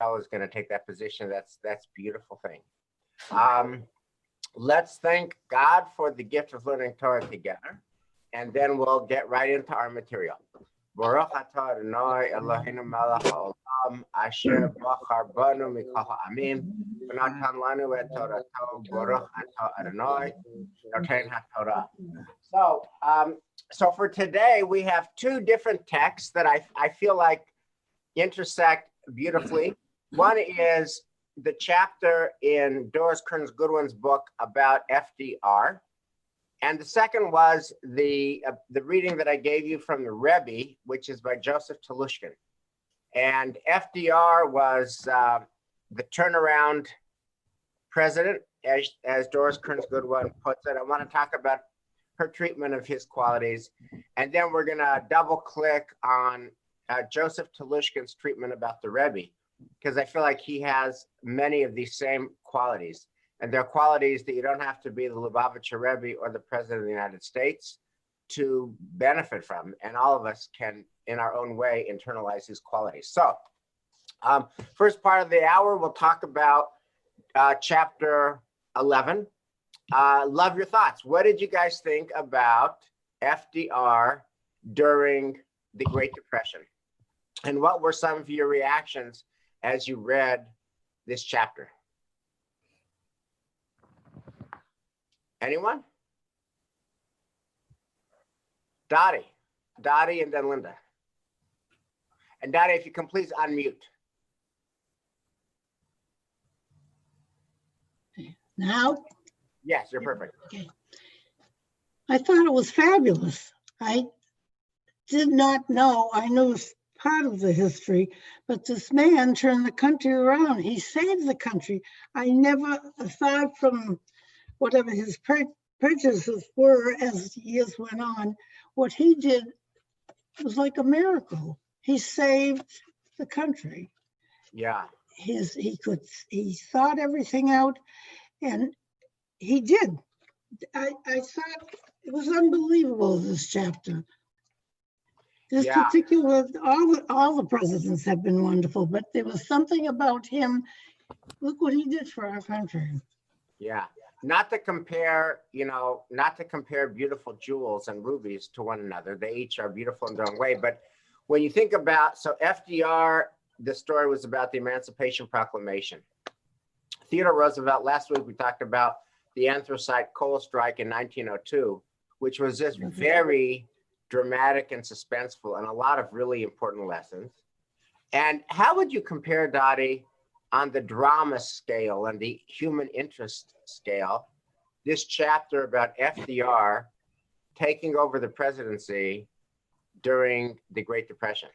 Toe is going to take that position. That's a beautiful thing. Let's thank God for the gift of learning Torah together, and then we'll get right into our material. Baruch atah Adonai Eloheinu melech haolam asher bachar banu mikol ha'amim v'natan lanu et torato baruch atah Adonai noten haTorah. So for today, we have two different texts that I feel like intersect beautifully. One is the chapter in Doris Kearns Goodwin's book about FDR. And the second was the reading that I gave you from the Rabbi, which is by Joseph Telushkin. And FDR was the turnaround president, as Doris Kearns Goodwin puts it. I want to talk about her treatment of his qualities. And then we're going to double click on Joseph Telushkin's treatment about the Rebbe, because I feel like he has many of these same qualities. And they're qualities that you don't have to be the Lubavitcher Rebbe or the President of the United States to benefit from. And all of us can, in our own way, internalize his qualities. So first part of the hour, we'll talk about chapter 11. Love your thoughts. What did you guys think about FDR during the Great Depression? And what were some of your reactions as you read this chapter? Anyone? Dottie, and then Linda. And Dottie, if you can please unmute. Now? Yes, you're perfect. Okay. I thought it was fabulous. I did not know, I knew part of the history, but this man turned the country around. He saved the country. I never, aside from whatever his prejudices were as years went on, what he did was like a miracle. He saved the country. Yeah. He thought everything out, and he did. I thought it was unbelievable, this chapter. This particular, all the presidents have been wonderful, but there was something about him. Look what he did for our country. Yeah. Not to compare beautiful jewels and rubies to one another. They each are beautiful in their own way. But when you think about, so FDR, the story was about the Emancipation Proclamation. Theodore Roosevelt, last week we talked about the anthracite coal strike in 1902, which was just very dramatic and suspenseful and a lot of really important lessons. And how would you compare, Dottie, on the drama scale and the human interest scale, this chapter about FDR taking over the presidency during the Great Depression?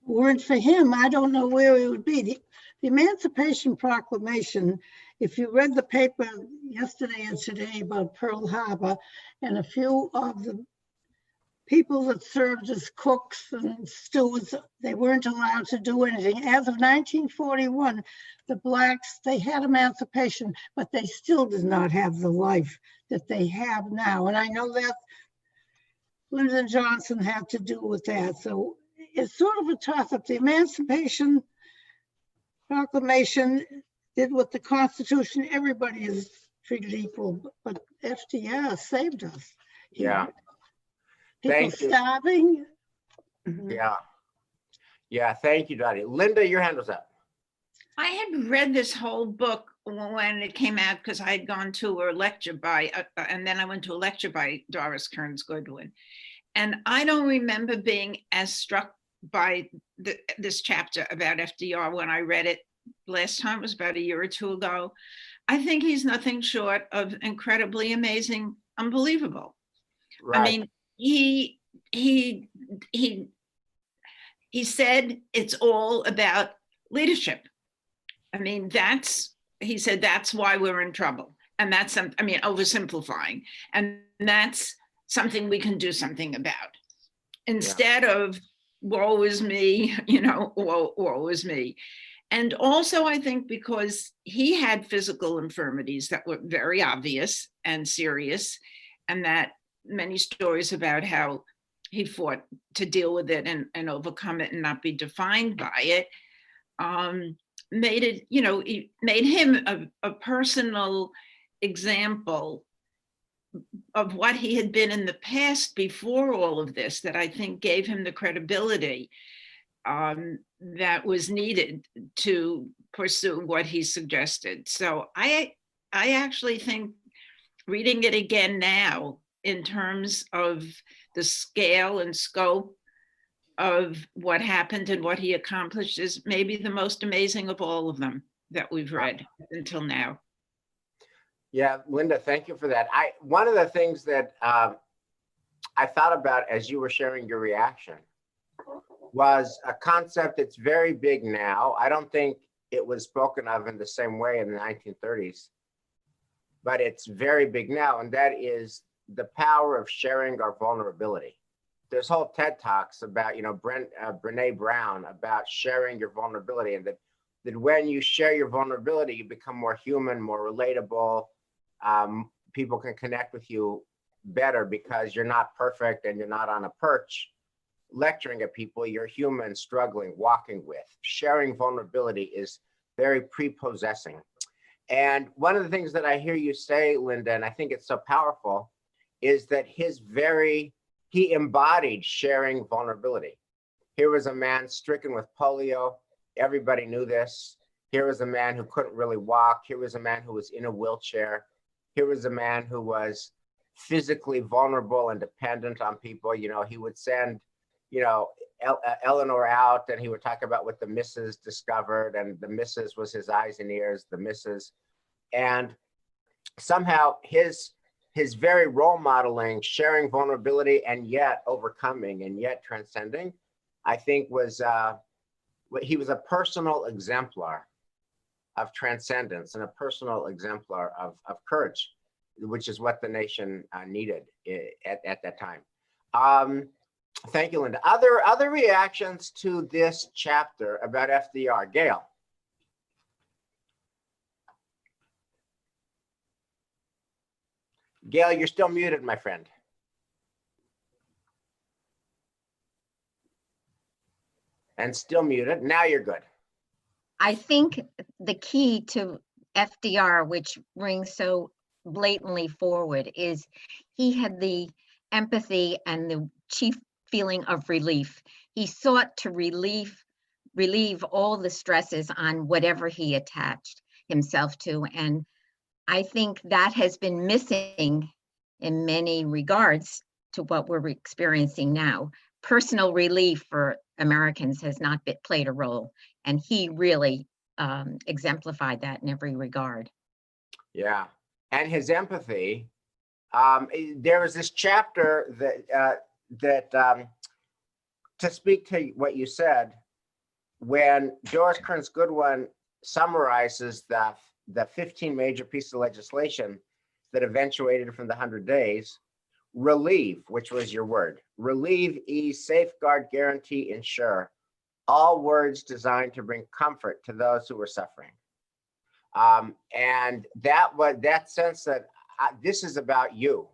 Weren't for him, I don't know where it would be. The Emancipation Proclamation, if you read the paper yesterday and today about Pearl Harbor, and a few of the people that served as cooks and stewards, they weren't allowed to do anything. As of 1941, the blacks, they had emancipation, but they still did not have the life that they have now. And I know that Lyndon Johnson had to do with that. So it's sort of a toss-up. The Emancipation Proclamation did what the Constitution, everybody is treated equal, but FDR saved us. Yeah. People starving. Yeah, thank you, Dottie. Linda, your hand was up. I had read this whole book when it came out because I had gone to a lecture by, and then I went to a lecture by Doris Kearns Goodwin. And I don't remember being as struck by this chapter about FDR when I read it last time. It was about a year or two ago. I think he's nothing short of incredibly amazing, unbelievable. Right. I mean, he said it's all about leadership. I mean, he said that's why we're in trouble. And that's, oversimplifying. And that's something we can do something about. Instead of woe is me, woe is me. And also, I think because he had physical infirmities that were very obvious and serious, and that many stories about how he fought to deal with it and overcome it and not be defined by it. made it, it made him a personal example of what he had been in the past before all of this, that I think gave him the credibility that was needed to pursue what he suggested. So I actually think reading it again now in terms of the scale and scope of what happened and what he accomplished is maybe the most amazing of all of them that we've read until now. Yeah, Linda, thank you for that. One of the things that I thought about as you were sharing your reaction was a concept that's very big now. I don't think it was spoken of in the same way in the 1930s, but it's very big now, and that is the power of sharing our vulnerability. There's whole TED Talks about, Brene Brown, about sharing your vulnerability, and that when you share your vulnerability, you become more human, more relatable. People can connect with you better because you're not perfect and you're not on a perch lecturing at people. You're human, struggling, walking with. Sharing vulnerability is very prepossessing. And one of the things that I hear you say, Linda, and I think it's so powerful, is that he embodied sharing vulnerability. Here was a man stricken with polio. Everybody knew this. Here was a man who couldn't really walk. Here was a man who was in a wheelchair. Here was a man who was physically vulnerable and dependent on people. He would send, Eleanor out, and he would talk about what the missus discovered, and the missus was his eyes and ears, the missus. And somehow his very role modeling, sharing vulnerability and yet overcoming and yet transcending, I think he was a personal exemplar of transcendence and a personal exemplar of courage, which is what the nation needed at that time. Thank you, Linda. Other reactions to this chapter about FDR? Gail. Gail, you're still muted, my friend. And still muted. Now you're good. I think the key to FDR, which rings so blatantly forward, is he had the empathy and the chief feeling of relief. He sought to relieve all the stresses on whatever he attached himself to. And I think that has been missing in many regards to what we're experiencing now. Personal relief for Americans has not played a role, and he really exemplified that in every regard. Yeah, and his empathy. There was this chapter that to speak to what you said, when Doris Kearns Goodwin summarizes the 15 major pieces of legislation that eventuated from the 100 days. Relieve, which was your word. Relieve, ease, safeguard, guarantee, ensure. All words designed to bring comfort to those who were suffering. And that sense that this is about you.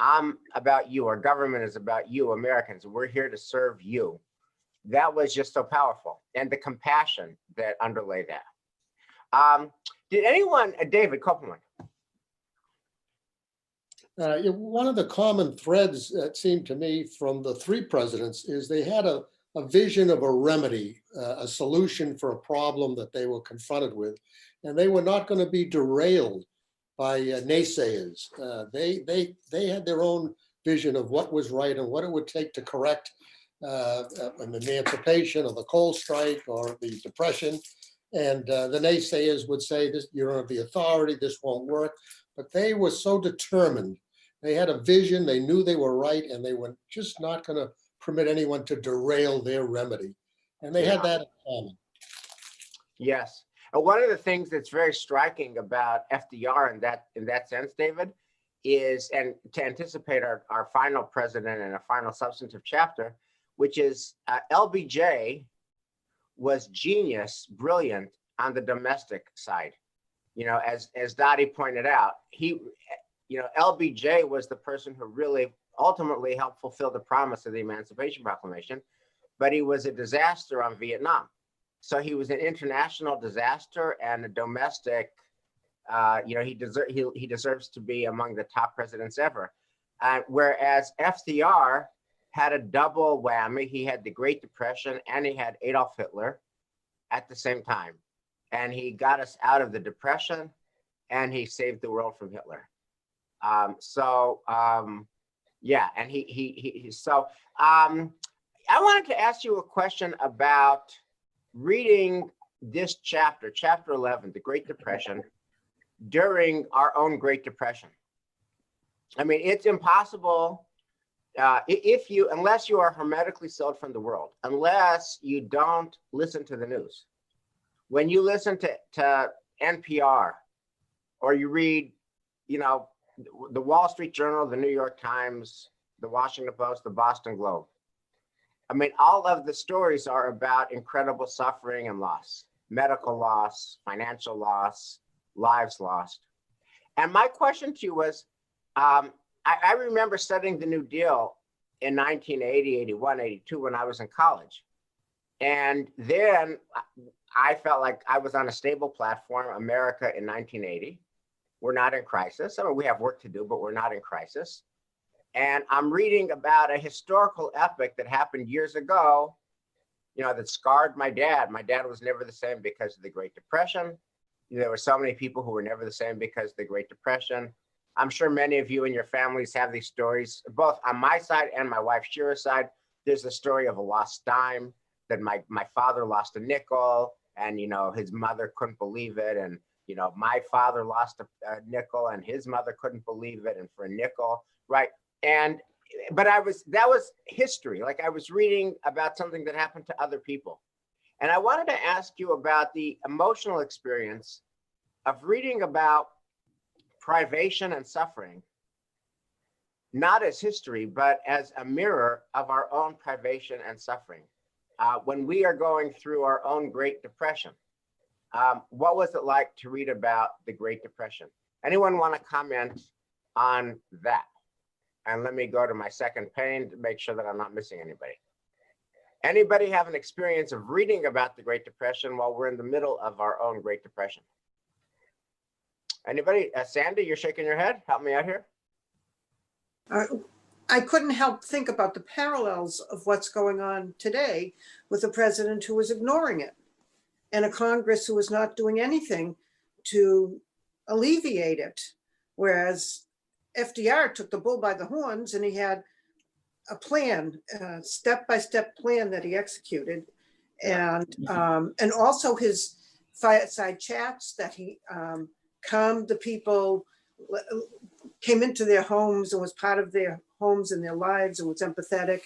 I'm about you. Our government is about you, Americans. We're here to serve you. That was just so powerful. And the compassion that underlay that. Did anyone, David Copeland? One of the common threads that seemed to me from the three presidents is they had a vision of a remedy, a solution for a problem that they were confronted with, and they were not going to be derailed by naysayers. They had their own vision of what was right and what it would take to correct an emancipation or the coal strike or the depression. And the naysayers would say, "This, you don't have the authority, this won't work." But they were so determined. They had a vision, they knew they were right, and they were just not going to permit anyone to derail their remedy. And they had that in common. Yes. And one of the things that's very striking about FDR in that sense, David, is, and to anticipate our final president and a final substantive chapter, which is LBJ was genius, brilliant on the domestic side. As Dottie pointed out, LBJ was the person who really ultimately helped fulfill the promise of the Emancipation Proclamation, but he was a disaster on Vietnam. So he was an international disaster and a domestic. He deserves to be among the top presidents ever. Whereas FDR had a double whammy. He had the Great Depression and he had Adolf Hitler at the same time. And he got us out of the Depression and he saved the world from Hitler. I wanted to ask you a question about reading this chapter 11, the Great Depression, during our own Great Depression. I mean, it's impossible unless you are hermetically sealed from the world, unless you don't listen to the news. When you listen to NPR or you read, the Wall Street Journal, the New York Times, the Washington Post, the Boston Globe. I mean, all of the stories are about incredible suffering and loss, medical loss, financial loss, lives lost. And my question to you was, I remember studying the New Deal in 1980, 81, 82 when I was in college. And then I felt like I was on a stable platform, America in 1980. We're not in crisis. I mean, we have work to do, but we're not in crisis. And I'm reading about a historical epic that happened years ago, that scarred my dad. My dad was never the same because of the Great Depression. There were so many people who were never the same because of the Great Depression. I'm sure many of you and your families have these stories, both on my side and my wife Shira's side. There's a story of a lost dime, that my father lost a nickel and, his mother couldn't believe it. And, my father lost a nickel and his mother couldn't believe it. And for a nickel, right? But that was history. Like I was reading about something that happened to other people. And I wanted to ask you about the emotional experience of reading about privation and suffering, not as history, but as a mirror of our own privation and suffering. When we are going through our own Great Depression, what was it like to read about the Great Depression? Anyone want to comment on that? And let me go to my second pane to make sure that I'm not missing anybody. Anybody have an experience of reading about the Great Depression while we're in the middle of our own Great Depression? Anybody? Sandy, you're shaking your head. Help me out here. I couldn't help think about the parallels of what's going on today with a president who was ignoring it and a Congress who was not doing anything to alleviate it. Whereas FDR took the bull by the horns and he had a plan, a step-by-step plan that he executed. And also his fireside chats that he calmed the people, came into their homes and was part of their homes and their lives and was empathetic.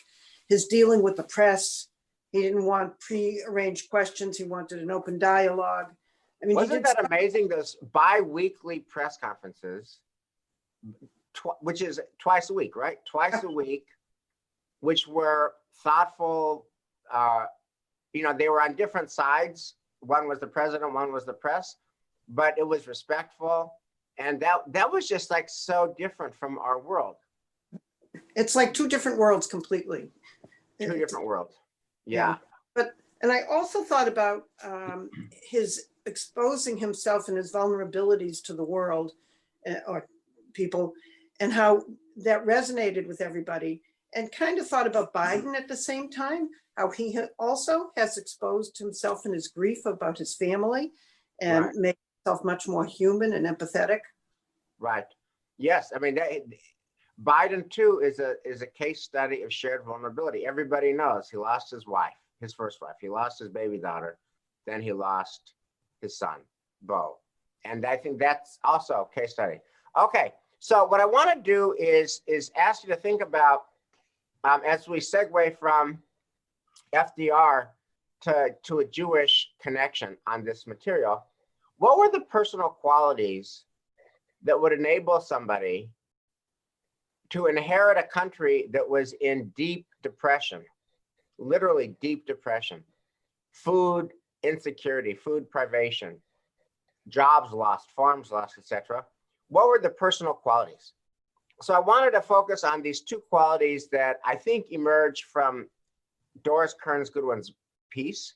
His dealing with the press, he didn't want pre-arranged questions. He wanted an open dialogue. I mean, wasn't that amazing? Those bi-weekly press conferences, which is twice a week, right? Twice a week, which were thoughtful. They were on different sides. One was the president, one was the press, but it was respectful. And that was just like so different from our world. It's like two different worlds completely. Two different worlds. Yeah. And I also thought about his exposing himself and his vulnerabilities to the world or people, and how that resonated with everybody, and kind of thought about Biden at the same time, how he also has exposed himself in his grief about his family and made himself much more human and empathetic. Right. Yes. I mean, Biden too is a case study of shared vulnerability. Everybody knows he lost his wife, his first wife. He lost his baby daughter. Then he lost his son, Beau. And I think that's also a case study. Okay. So what I want to do is ask you to think about, as we segue from FDR to a Jewish connection on this material, what were the personal qualities that would enable somebody to inherit a country that was in deep depression, literally deep depression, food insecurity, food privation, jobs lost, farms lost, etc.? What were the personal qualities? So I wanted to focus on these two qualities that I think emerged from Doris Kearns Goodwin's piece,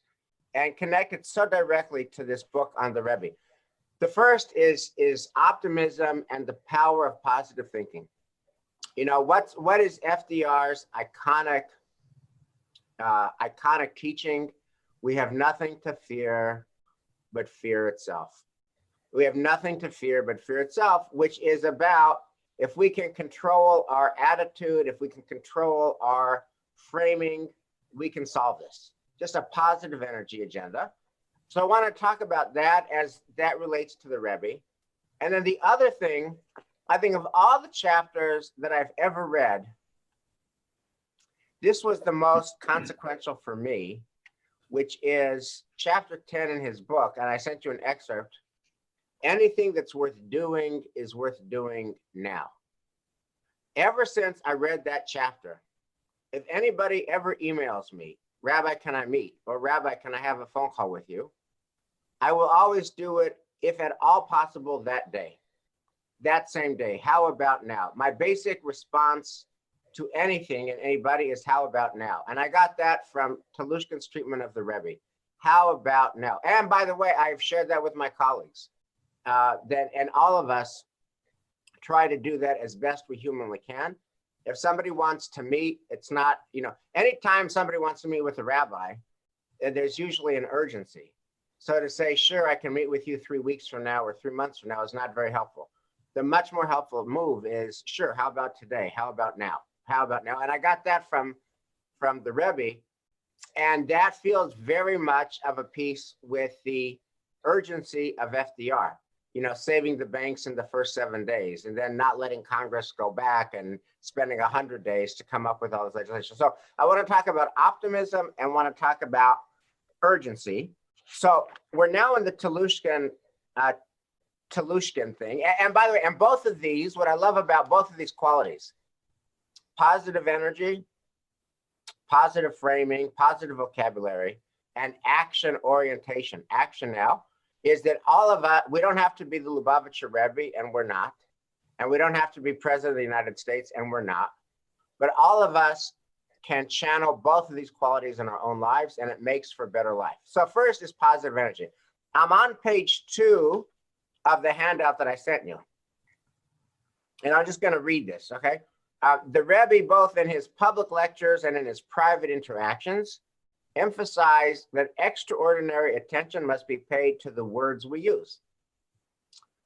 and connected so directly to this book on the Rebbe. The first is optimism and the power of positive thinking. You know, what is FDR's iconic teaching? We have nothing to fear but fear itself. We have nothing to fear but fear itself, which is about, if we can control our attitude, if we can control our framing, we can solve this. Just a positive energy agenda. So I want to talk about that as that relates to the Rebbe. And then the other thing, I think of all the chapters that I've ever read, this was the most consequential for me, which is chapter 10 in his book. And I sent you an excerpt. Anything that's worth doing is worth doing now. Ever since I read that chapter, if anybody ever emails me, Rabbi, can I meet? Or Rabbi, can I have a phone call with you? I will always do it, if at all possible, that day, that same day. How about now? My basic response to anything and anybody is how about now? And I got that from Talushkin's treatment of the Rebbe. How about now? And by the way, I've shared that with my colleagues. And all of us try to do that as best we humanly can. If somebody wants to meet, it's not, you know, anytime somebody wants to meet with a rabbi, there's usually an urgency. So to say, sure, I can meet with you 3 weeks from now or 3 months from now is not very helpful. The much more helpful move is, sure, how about today? How about now? How about now? And I got that from the Rebbe. And that feels very much of a piece with the urgency of FDR. You know, saving the banks in the first 7 days and then not letting Congress go back and spending 100 days to come up with all this legislation. So I want to talk about optimism and want to talk about urgency. So we're now in the Talushkin thing. And by the way, and both of these, what I love about both of these qualities, positive energy, positive framing, positive vocabulary, and action orientation, action now, is that all of us, we don't have to be the Lubavitcher Rebbe, and we're not. And we don't have to be president of the United States, and we're not. But all of us can channel both of these qualities in our own lives, and it makes for a better life. So first is positive energy. I'm on page 2 of the handout that I sent you. And I'm just going to read this, okay? The Rebbe, both in his public lectures and in his private interactions, emphasized that extraordinary attention must be paid to the words we use.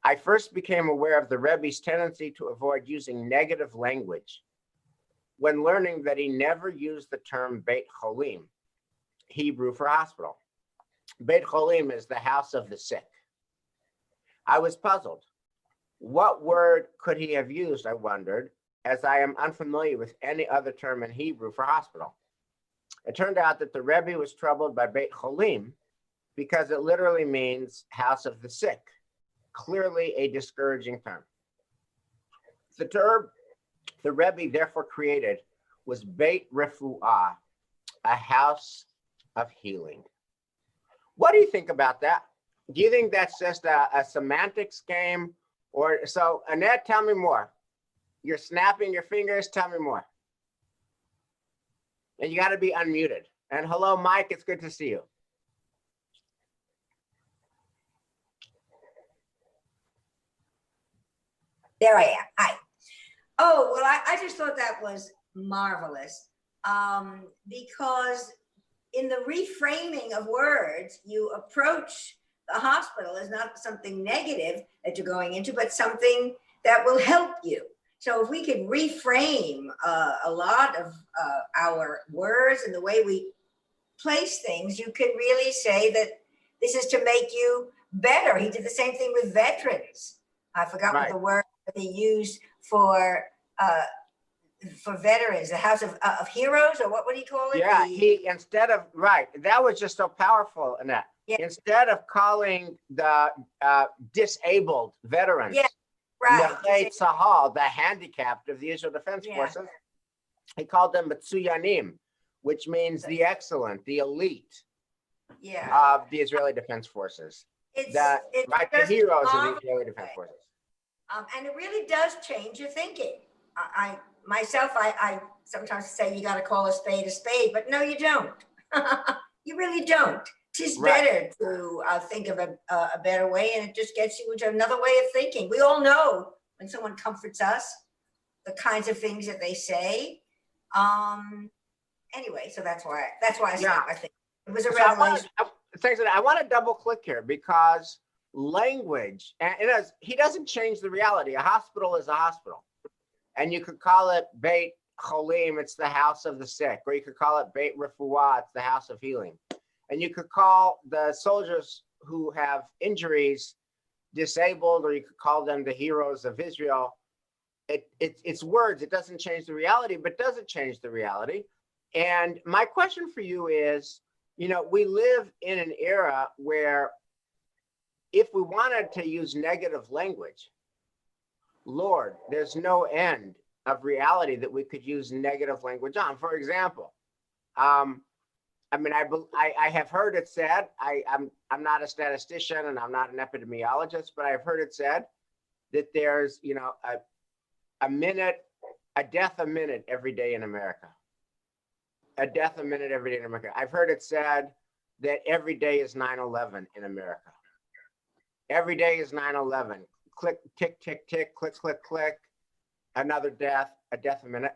I first became aware of the Rebbe's tendency to avoid using negative language when learning that he never used the term Beit Cholim, Hebrew for hospital. Beit Cholim is the house of the sick. I was puzzled. What word could he have used, I wondered, as I am unfamiliar with any other term in Hebrew for hospital. It turned out that the Rebbe was troubled by Beit Cholim because it literally means house of the sick, clearly a discouraging term. The term the Rebbe therefore created was Beit Refuah, a house of healing. What do you think about that? Do you think that's just a semantics game? Or so, Annette, tell me more. You're snapping your fingers, tell me more. And you got to be unmuted. And hello, Mike, it's good to see you. There I am. Hi. Oh, well, I just thought that was marvelous because in the reframing of words, you approach the hospital as not something negative that you're going into, but something that will help you. So if we could reframe a lot of our words and the way we place things, you could really say that this is to make you better. He did the same thing with veterans. I forgot what the word that he used for veterans, the House of Heroes, or what would he call it? Yeah, he, instead of, that was just so powerful, Annette. Yeah. Instead of calling the disabled veterans, Sahal, the handicapped of the Israel Defense Forces, he called them Matsuyanim, which means the excellent, the elite of the Israeli Defense Forces. The heroes of the Israeli Defense Forces. And it really does change your thinking. I sometimes say you got to call a spade, but no, you don't. You really don't. It's Right. better to think of a better way, and it just gets you into another way of thinking. We all know when someone comforts us, the kinds of things that they say. Anyway, so that's why I said Yeah. I think it was a So revelation. I want to double click here because language, and he doesn't change the reality. A hospital is a hospital. And you could call it Beit Cholim, it's the house of the sick, or you could call it Beit Refuah, it's the house of healing. And you could call the soldiers who have injuries disabled, or you could call them the heroes of Israel. It's words, it doesn't change the reality, but does it change the reality? And my question for you is, we live in an era where if we wanted to use negative language, Lord, there's no end of reality that we could use negative language on. For example, I have heard it said, I'm not a statistician and I'm not an epidemiologist, but I've heard it said that there's, a death a minute every day in America. A death a minute every day in America. I've heard it said that every day is 9/11 in America. Every day is 9/11. Click, tick, tick, tick, click, click, click. Another death, a death a minute.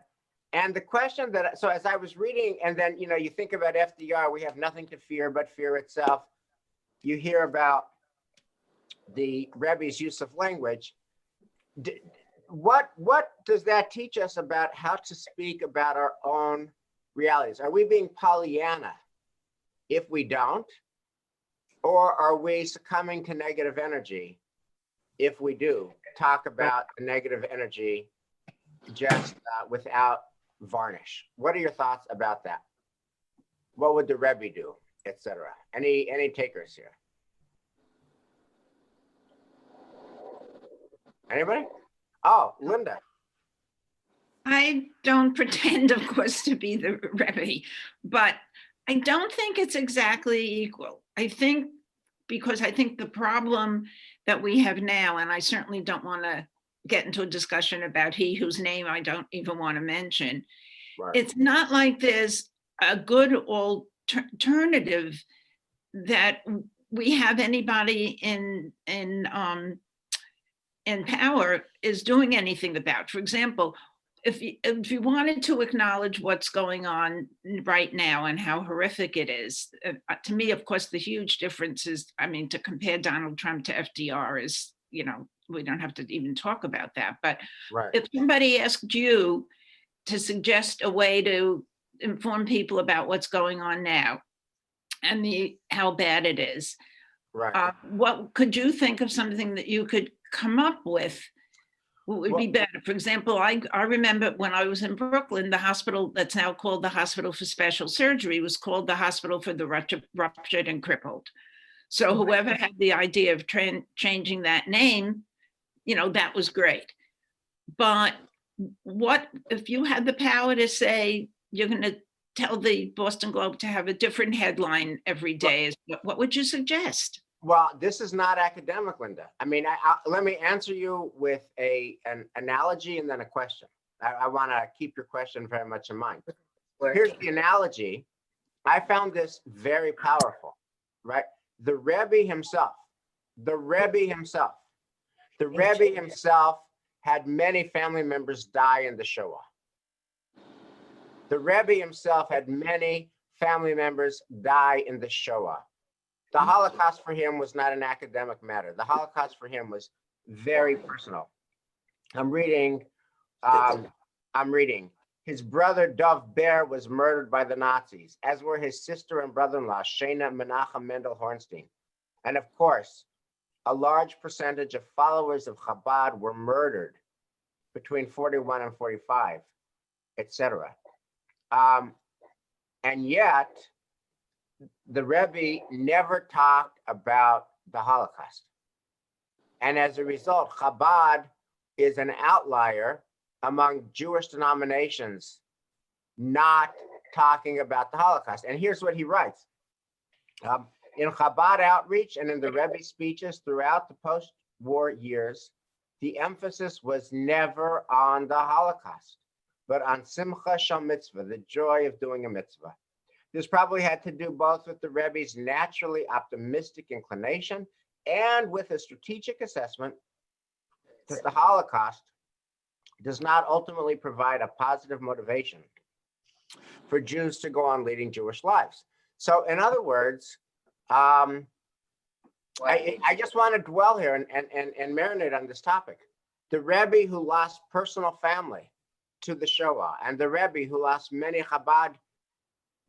And the question so as I was reading, and then, you think about FDR, we have nothing to fear but fear itself. You hear about the Rebbe's use of language. What does that teach us about how to speak about our own realities? Are we being Pollyanna if we don't? Or are we succumbing to negative energy if we do talk about the negative energy just without varnish? What are your thoughts about that? What would the Rebbe do, etc.? Any takers here? Anybody? Oh, Linda. I don't pretend, of course, to be the Rebbe, but I don't think it's exactly equal. Because I think the problem that we have now, and I certainly don't want to get into a discussion about he whose name I don't even want to mention. Right. It's not like there's a good alternative that we have anybody in power is doing anything about. For example, if you wanted to acknowledge what's going on right now and how horrific it is, to me, of course, the huge difference is, to compare Donald Trump to FDR is, we don't have to even talk about that. But right. If somebody asked you to suggest a way to inform people about what's going on now and how bad it is, right. What could you think of something that you could come up with? What would be better? For example, I remember when I was in Brooklyn, the hospital that's now called the Hospital for Special Surgery was called the Hospital for the Ruptured and Crippled. So whoever had the idea of changing that name, that was great. But what if you had the power to say you're going to tell the Boston Globe to have a different headline every day? What would you suggest? Well, this is not academic, Linda. Let me answer you with an analogy and then a question. I want to keep your question very much in mind. Here's the analogy. I found this very powerful, right? The Rebbe himself had many family members die in the Shoah. The Rebbe himself had many family members die in the Shoah. The Holocaust for him was not an academic matter. The Holocaust for him was very personal. I'm reading. His brother Dov Ber was murdered by the Nazis, as were his sister and brother-in-law, Shana Menachem Mendel Hornstein. And of course, a large percentage of followers of Chabad were murdered between 41 and 45, etc. And yet, the Rebbe never talked about the Holocaust. And as a result, Chabad is an outlier among Jewish denominations not talking about the Holocaust. And here's what he writes. In Chabad outreach and in the Rebbe speeches throughout the post-war years, the emphasis was never on the Holocaust, but on Simcha Shal Mitzvah, the joy of doing a mitzvah. This probably had to do both with the Rebbe's naturally optimistic inclination and with a strategic assessment that the Holocaust does not ultimately provide a positive motivation for Jews to go on leading Jewish lives. So in other words, I just want to dwell here and marinate on this topic. The Rebbe who lost personal family to the Shoah, and the Rebbe who lost many Chabad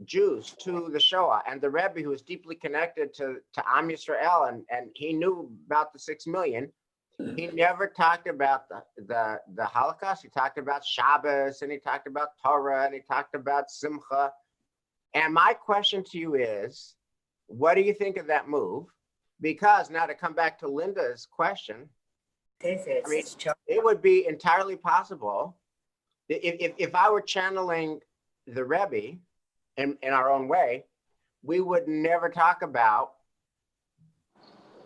Jews to the Shoah, and the Rebbe who was deeply connected to Am Yisrael, and he knew about the 6 million. He never talked about the Holocaust. He talked about Shabbos, and he talked about Torah, and he talked about Simcha. And my question to you is, what do you think of that move? Because now to come back to Linda's question, I mean, it would be entirely possible if I were channeling the Rebbe in our own way, we would never talk about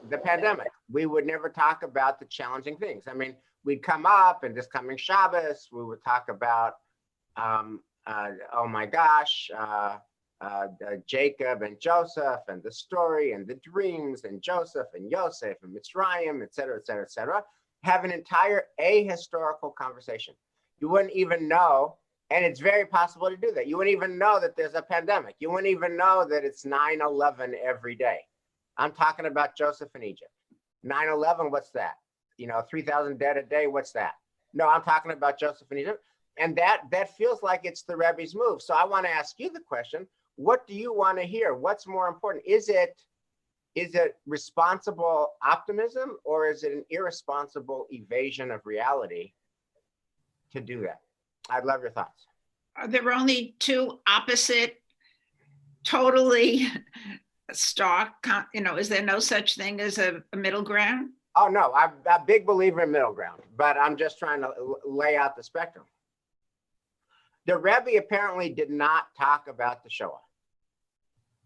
the pandemic. We would never talk about the challenging things. I mean, we'd come up and this coming Shabbos, we would talk about, oh my gosh, Jacob and Joseph and the story and the dreams and Joseph and Yosef and Mitzrayim, et cetera, et cetera, et cetera. Have an entire ahistorical conversation. You wouldn't even know, and it's very possible to do that. You wouldn't even know that there's a pandemic. You wouldn't even know that it's 9/11 every day. I'm talking about Joseph in Egypt. 9/11, what's that? 3,000 dead a day, what's that? No, I'm talking about Joseph in Egypt. And that feels like it's the Rebbe's move. So I want to ask you the question, what do you want to hear? What's more important? Is it responsible optimism, or is it an irresponsible evasion of reality to do that? I'd love your thoughts. Are there only two opposite, totally stark, is there no such thing as a middle ground? Oh, no, I'm a big believer in middle ground, but I'm just trying to lay out the spectrum. The Rebbe apparently did not talk about the Shoah.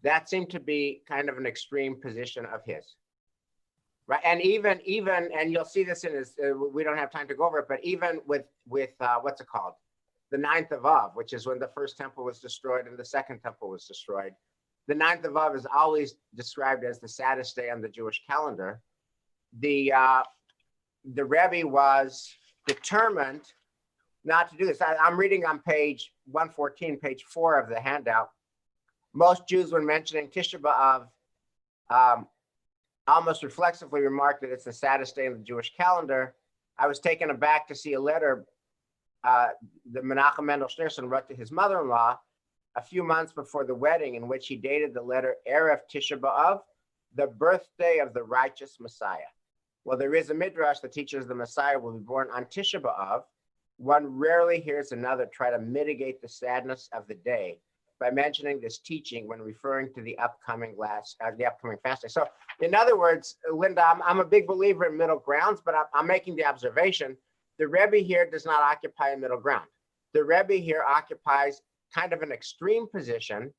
That seemed to be kind of an extreme position of his, right? And even, and you'll see this in his, we don't have time to go over it, but even with what's it called? The 9th of Av, which is when the first temple was destroyed and the second temple was destroyed. The 9th of Av is always described as the saddest day on the Jewish calendar. The Rebbe was determined not to do this. I'm reading on page 114, page 4 of the handout. Most Jews, when mentioning Tisha B'Av, almost reflexively remarked that it's the saddest day in the Jewish calendar. I was taken aback to see a letter the Menachem Mendel Schneerson wrote to his mother-in-law a few months before the wedding, in which he dated the letter Erev Tisha B'Av, the birthday of the righteous Messiah. Well, there is a midrash that teaches the Messiah will be born on Tisha B'Av. One rarely hears another try to mitigate the sadness of the day by mentioning this teaching when referring to the upcoming fasting. So, in other words, Linda, I'm a big believer in middle grounds, but I'm making the observation: the Rebbe here does not occupy a middle ground. The Rebbe here occupies kind of an extreme position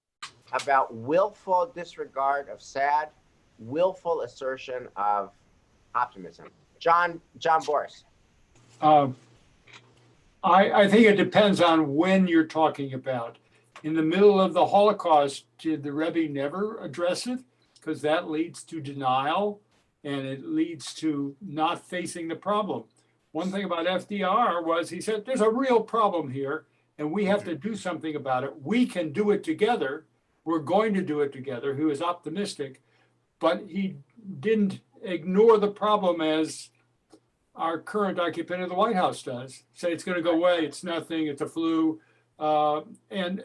about willful disregard of sad, willful assertion of optimism. John Boris. I think it depends on when you're talking about. In the middle of the Holocaust, did the Rebbe never address it? Because that leads to denial, and it leads to not facing the problem. One thing about FDR was he said, there's a real problem here, and we have to do something about it. We can do it together. We're going to do it together. He was optimistic, but he didn't ignore the problem as our current occupant of the White House does. Say it's going to go away, it's nothing, it's a flu. And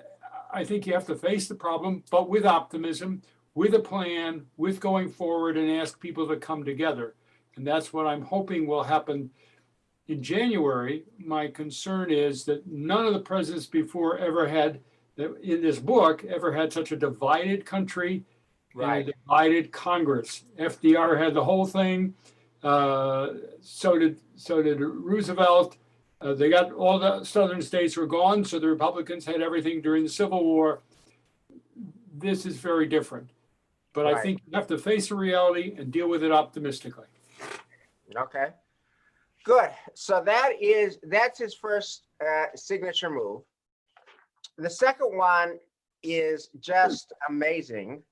I think you have to face the problem, but with optimism, with a plan, with going forward, and ask people to come together. And that's what I'm hoping will happen in January. My concern is that none of the presidents before ever had, in this book, ever had such a divided country, right, and a divided Congress. FDR had the whole thing. So did Roosevelt. They got all the southern states were gone, so the Republicans had everything during the Civil War. This is very different, but right. I think you have to face the reality and deal with it optimistically. Okay, good. So that's his first signature move. The second one is just amazing,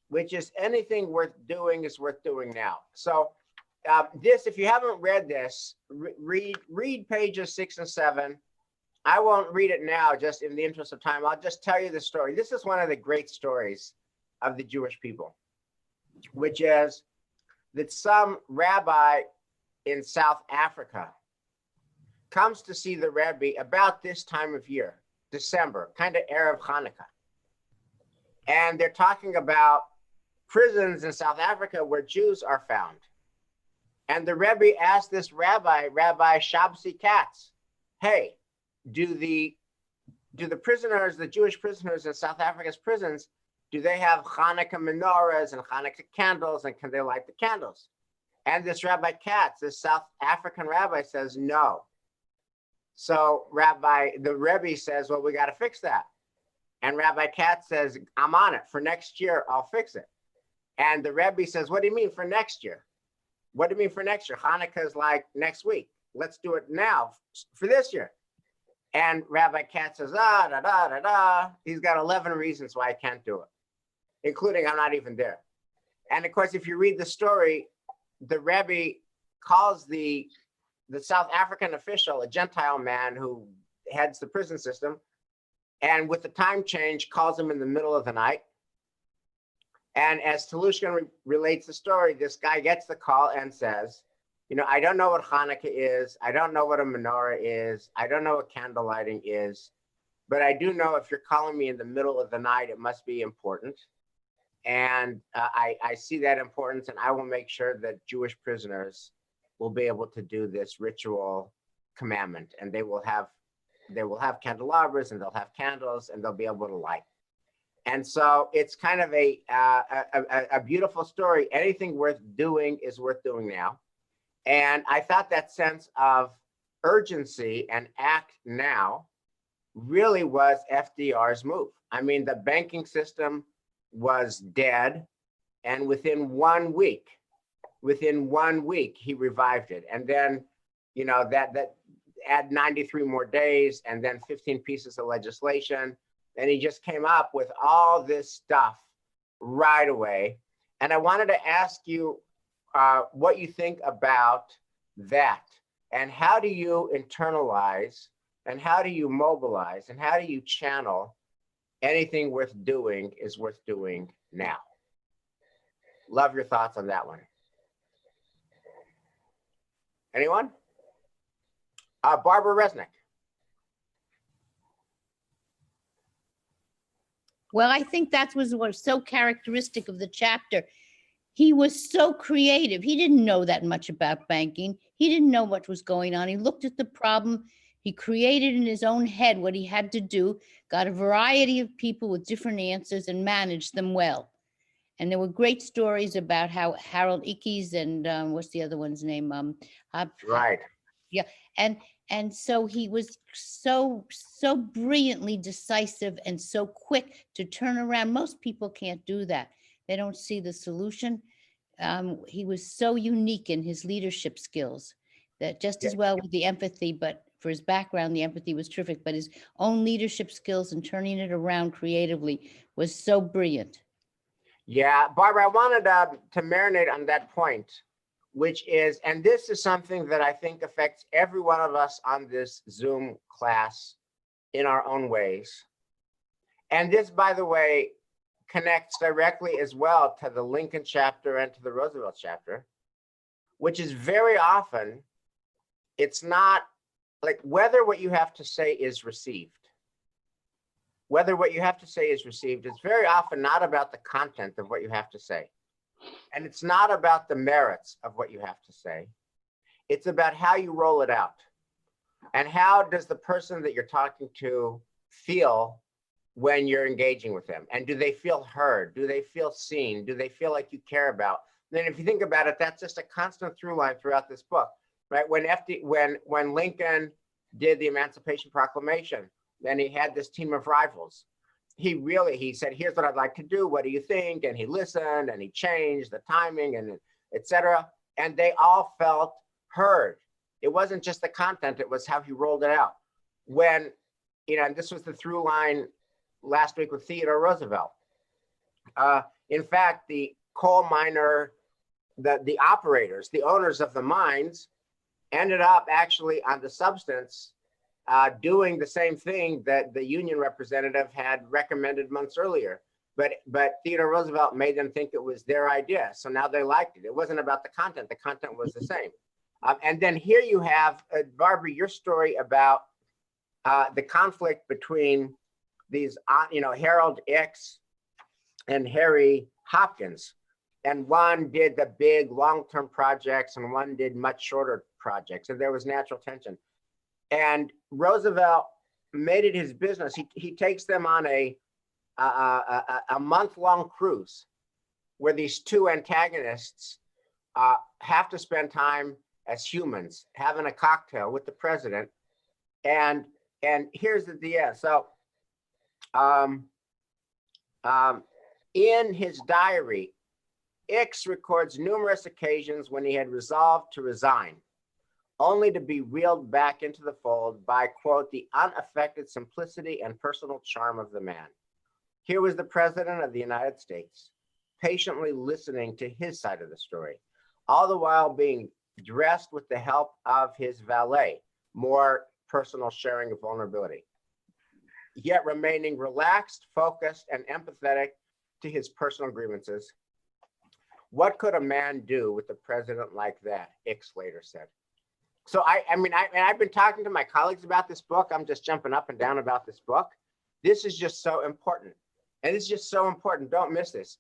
which is anything worth doing is worth doing now. So this, if you haven't read this, read pages 6 and 7. I won't read it now, just in the interest of time. I'll just tell you the story. This is one of the great stories of the Jewish people, which is that some rabbi in South Africa comes to see the Rebbe about this time of year, December, kind of Erev Hanukkah. And they're talking about prisons in South Africa where Jews are found. And the Rebbe asked this Rabbi Shabsi Katz, hey, do the prisoners, the Jewish prisoners in South Africa's prisons, do they have Hanukkah menorahs and Hanukkah candles, and can they light the candles? And this Rabbi Katz, this South African rabbi, says no. So the Rebbe says, well, we got to fix that. And Rabbi Katz says, I'm on it. For next year, I'll fix it. And the Rebbe says, what do you mean for next year? What do you mean for next year? Hanukkah is like next week. Let's do it now for this year. And Rabbi Katz says, He's got 11 reasons why I can't do it, including I'm not even there. And of course, if you read the story, the Rebbe calls the South African official, a Gentile man who heads the prison system, and with the time change, calls him in the middle of the night. And as Telushkin relates the story, this guy gets the call and says, I don't know what Hanukkah is. I don't know what a menorah is. I don't know what candle lighting is. But I do know if you're calling me in the middle of the night, it must be important. And I see that importance, and I will make sure that Jewish prisoners will be able to do this ritual commandment, and they will have candelabras, and they'll have candles, and they'll be able to light. And so it's kind of a beautiful story. Anything worth doing is worth doing now. And I thought that sense of urgency and act now really was FDR's move. I mean, the banking system was dead, and within 1 week, he revived it. And then, that add 93 more days, and then 15 pieces of legislation. And he just came up with all this stuff right away. And I wanted to ask you what you think about that, and how do you internalize, and how do you mobilize, and how do you channel anything worth doing is worth doing now? Love your thoughts on that one. Anyone? Barbara Resnick. Well, I think that was what's so characteristic of the chapter. He was so creative. He didn't know that much about banking. He didn't know what was going on. He looked at the problem. He created in his own head what he had to do, got a variety of people with different answers, and managed them well. And there were great stories about how Harold Ickes and what's the other one's name? Right. Yeah. And so he was so brilliantly decisive and so quick to turn around. Most people can't do that. They don't see the solution. He was so unique in his leadership skills that just as well with the empathy, but for his background, the empathy was terrific, but his own leadership skills and turning it around creatively was so brilliant. Yeah, Barbara, I wanted to marinate on that point, which is, and this is something that I think affects every one of us on this Zoom class in our own ways. And this, by the way, connects directly as well to the Lincoln chapter and to the Roosevelt chapter, which is very often, it's not like whether what you have to say is received. Whether what you have to say is received, it's very often not about the content of what you have to say. And it's not about the merits of what you have to say. It's about how you roll it out. And how does the person that you're talking to feel when you're engaging with them? And do they feel heard? Do they feel seen? Do they feel like you care about? Then if you think about it, that's just a constant through line throughout this book, right? When Lincoln did the Emancipation Proclamation, then he had this team of rivals. He said, here's what I'd like to do. What do you think? And he listened and he changed the timing and et cetera. And they all felt heard. It wasn't just the content, it was how he rolled it out. And this was the through line last week with Theodore Roosevelt. In fact, the coal miner, the operators, the owners of the mines, ended up actually on the substance doing the same thing that the union representative had recommended months earlier. But Theodore Roosevelt made them think it was their idea. So now they liked it. It wasn't about the content was the same. And then here you have, Barbara, your story about the conflict between these, Harold Ickes and Harry Hopkins. And one did the big long-term projects and one did much shorter projects. And there was natural tension. And Roosevelt made it his business. He takes them on a month-long cruise where these two antagonists have to spend time as humans, having a cocktail with the president. And here's the deal. So in his diary, Ickes records numerous occasions when he had resolved to resign, only to be reeled back into the fold by, quote, the unaffected simplicity and personal charm of the man. Here was the president of the United States, patiently listening to his side of the story, all the while being dressed with the help of his valet, more personal sharing of vulnerability, yet remaining relaxed, focused, and empathetic to his personal grievances. What could a man do with a president like that? Ickes later said. So I've been talking to my colleagues about this book. I'm just jumping up and down about this book. This is just so important. And it's just so important. Don't miss this.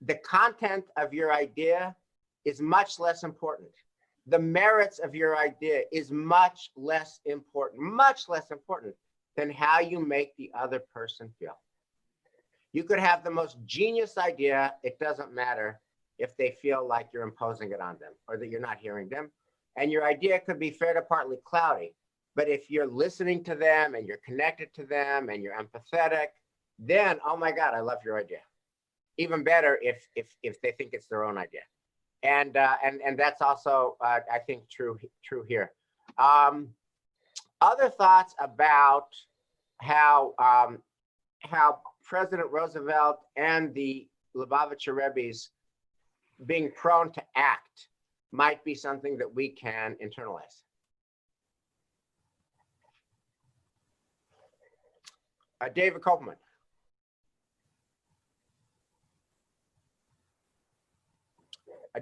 The content of your idea is much less important. The merits of your idea is much less important than how you make the other person feel. You could have the most genius idea. It doesn't matter if they feel like you're imposing it on them or that you're not hearing them. And your idea could be fair to partly cloudy. But if you're listening to them and you're connected to them and you're empathetic, then, oh my God, I love your idea. Even better if they think it's their own idea. And that's also, I think, true here. Other thoughts about how President Roosevelt and the Lubavitcher Rebbe's being prone to act might be something that we can internalize. David Kopelman.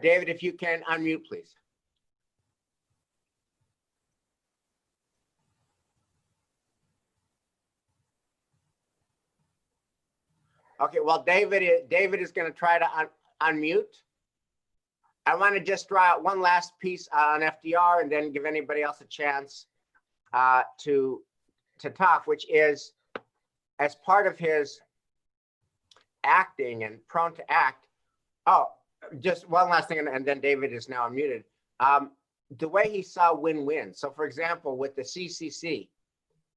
David, if you can unmute, please. Okay, well, David is going to try to unmute. I want to just draw out one last piece on FDR and then give anybody else a chance to talk, which is, as part of his acting and prone to act. Oh, just one last thing, and then David is now unmuted. The way he saw win-win. So, for example, with the CCC,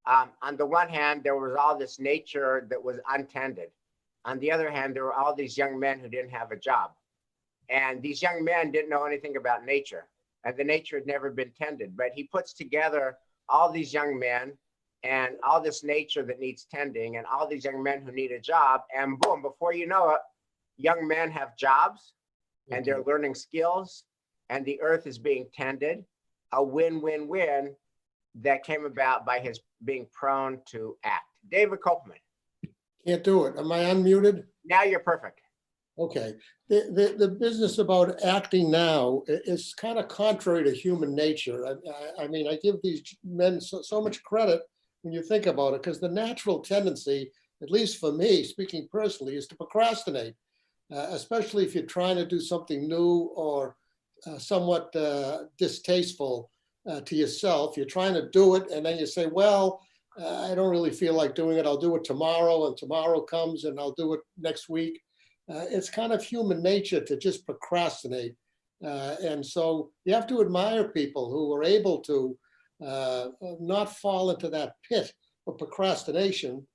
on the one hand, there was all this nature that was untended. On the other hand, there were all these young men who didn't have a job. And these young men didn't know anything about nature, and the nature had never been tended. But he puts together all these young men and all this nature that needs tending and all these young men who need a job. And boom, before you know it, young men have jobs and they're learning skills and the earth is being tended. A win-win-win that came about by his being prone to act. David Kopelman. Can't do it. Am I unmuted? Now you're perfect. Okay. The business about acting now is kind of contrary to human nature. I mean, I give these men so much credit when you think about it, because the natural tendency, at least for me, speaking personally, is to procrastinate, especially if you're trying to do something new or somewhat distasteful to yourself. You're trying to do it and then you say, well, I don't really feel like doing it. I'll do it tomorrow, and tomorrow comes and I'll do it next week. It's kind of human nature to just procrastinate. And so you have to admire people who are able to not fall into that pit of procrastination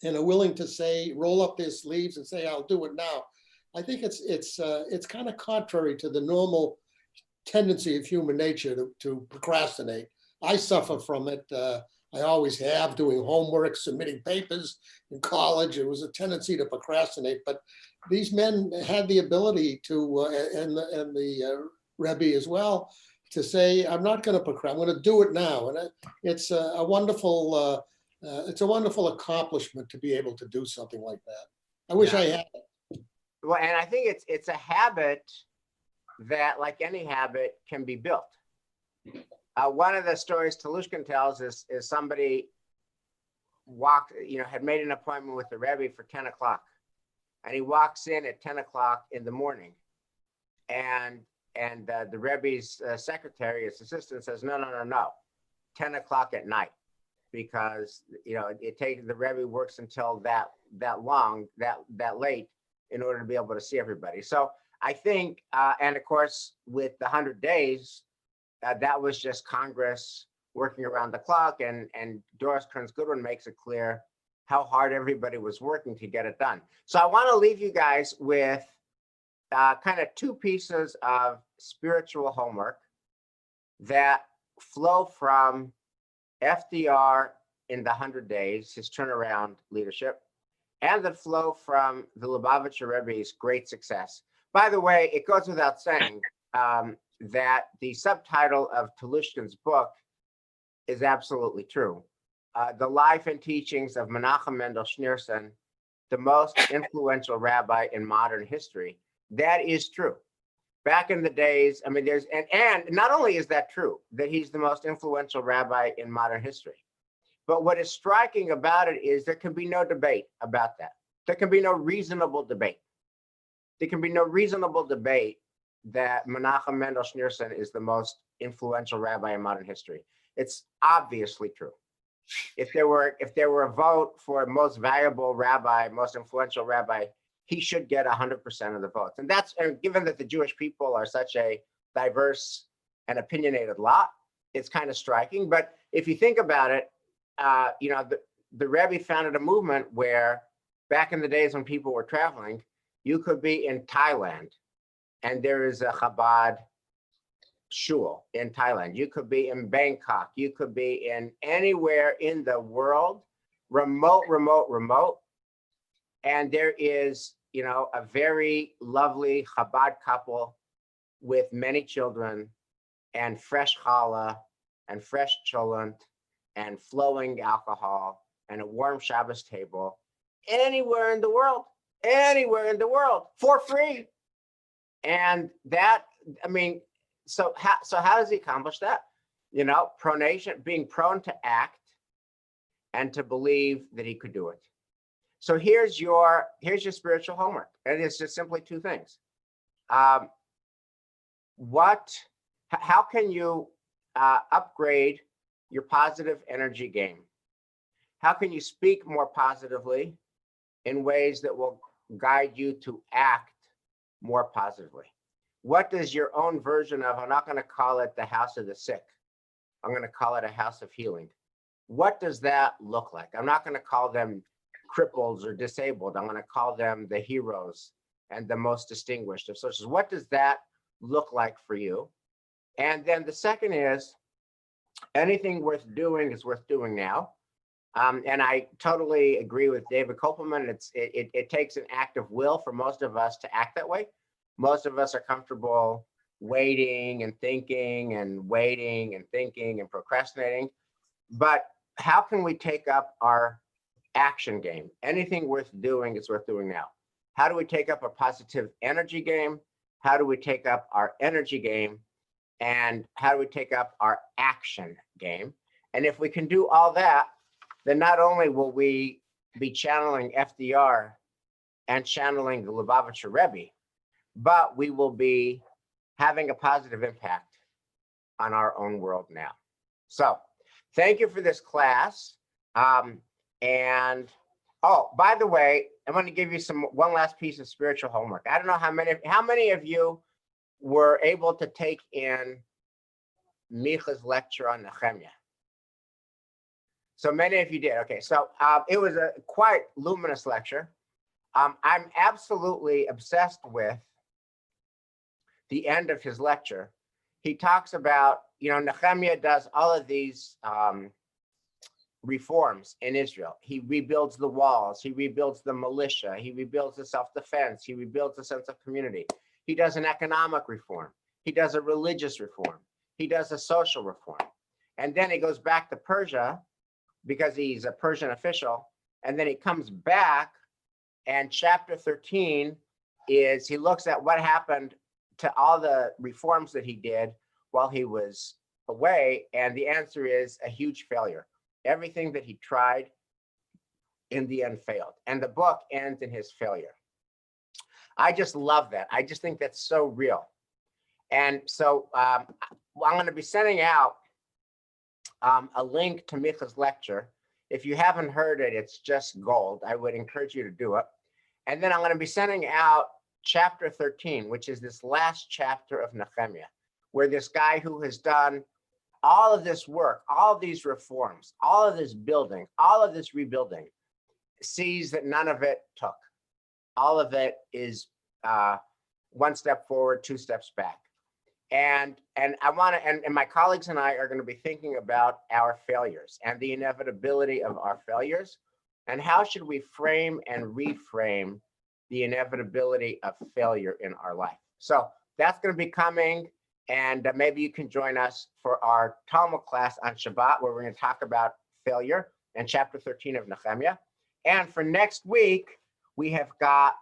and are willing to say, roll up their sleeves and say, I'll do it now. I think it's kind of contrary to the normal tendency of human nature to procrastinate. I suffer from it. I always have, doing homework, submitting papers in college. It was a tendency to procrastinate, but these men had the ability to, and the Rebbe as well, to say, I'm not going to procrastinate, I'm going to do it now. And it's a wonderful accomplishment to be able to do something like that. I wish I had it. Well, and I think it's a habit that, like any habit, can be built. One of the stories Telushkin tells is somebody had made an appointment with the Rebbe for 10 o'clock. And he walks in at 10 o'clock in the morning. And the Rebbe's secretary, his assistant, says, no, 10 o'clock at night. Because, the Rebbe works until that late in order to be able to see everybody. So I think, and of course, with the 100 days, that was just Congress working around the clock, and Doris Kearns Goodwin makes it clear how hard everybody was working to get it done. So I want to leave you guys with kind of two pieces of spiritual homework that flow from FDR in the 100 days, his turnaround leadership, and that flow from the Lubavitcher Rebbe's great success. By the way, it goes without saying that the subtitle of Telushkin's book is absolutely true. The Life and Teachings of Menachem Mendel Schneerson, the most influential rabbi in modern history. That is true. Back in the days, I mean, and not only is that true, that he's the most influential rabbi in modern history, but what is striking about it is there can be no debate about that. There can be no reasonable debate. There can be no reasonable debate that Menachem Mendel Schneerson is the most influential rabbi in modern history. It's obviously true. If there were a vote for most valuable rabbi, most influential rabbi, he should get 100% of the votes. And given that the Jewish people are such a diverse and opinionated lot, it's kind of striking. But if you think about it, the Rebbe founded a movement where back in the days when people were traveling, you could be in Thailand and there is a Chabad shul in Thailand. You could be in Bangkok. You could be in anywhere in the world, remote. And there is, a very lovely Chabad couple with many children and fresh challah and fresh cholent and flowing alcohol and a warm Shabbos table anywhere in the world, for free. And that, so how does he accomplish that? Pronation, being prone to act and to believe that he could do it. So here's your spiritual homework. And it's just simply two things. How can you upgrade your positive energy game? How can you speak more positively in ways that will guide you to act more positively? What does your own version of, I'm not going to call it the house of the sick, I'm going to call it a house of healing. What does that look like? I'm not going to call them cripples or disabled. I'm going to call them the heroes and the most distinguished of socials. What does that look like for you? And then the second is, anything worth doing is worth doing now. And I totally agree with David Kopelman. It takes an act of will for most of us to act that way. Most of us are comfortable waiting and thinking and procrastinating. But how can we take up our action game? Anything worth doing is worth doing now. How do we take up a positive energy game? How do we take up our energy game? And how do we take up our action game? And if we can do all that, then not only will we be channeling FDR and channeling the Lubavitcher Rebbe, but we will be having a positive impact on our own world now. So thank you for this class. And by the way, I'm going to give you one last piece of spiritual homework. I don't know how many of you were able to take in Micha's lecture on Nehemiah. So many of you did. Okay, so it was a quite luminous lecture. I'm absolutely obsessed with the end of his lecture. He talks about, Nehemiah does all of these reforms in Israel. He rebuilds the walls, he rebuilds the militia, he rebuilds the self-defense, he rebuilds the sense of community. He does an economic reform, he does a religious reform, he does a social reform. And then he goes back to Persia because he's a Persian official. And then he comes back, and chapter 13 is he looks at what happened to all the reforms that he did while he was away. And the answer is a huge failure. Everything that he tried in the end failed. And the book ends in his failure. I just love that. I just think that's so real. And so I'm going to be sending out a link to Micha's lecture. If you haven't heard it, it's just gold. I would encourage you to do it. And then I'm going to be sending out chapter 13, which is this last chapter of Nehemiah, where this guy who has done all of this work, all of these reforms, all of this building, all of this rebuilding, sees that none of it took. All of it is one step forward, two steps back. And I want to, and my colleagues and I are going to be thinking about our failures and the inevitability of our failures, and how should we frame and reframe the inevitability of failure in our life. So that's going to be coming, and maybe you can join us for our Talmud class on Shabbat, where we're going to talk about failure and chapter 13 of Nehemiah. And for next week, we have got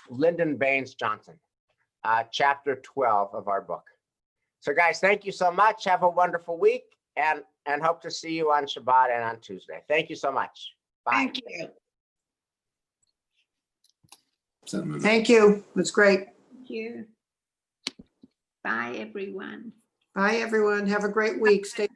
Lyndon Baines Johnson, chapter 12 of our book. So guys, thank you so much. Have a wonderful week, and hope to see you on Shabbat and on Tuesday. Thank you so much. Bye. Thank you. Thank you. It was great. Thank you. Bye, everyone. Bye, everyone. Have a great week. Stay safe.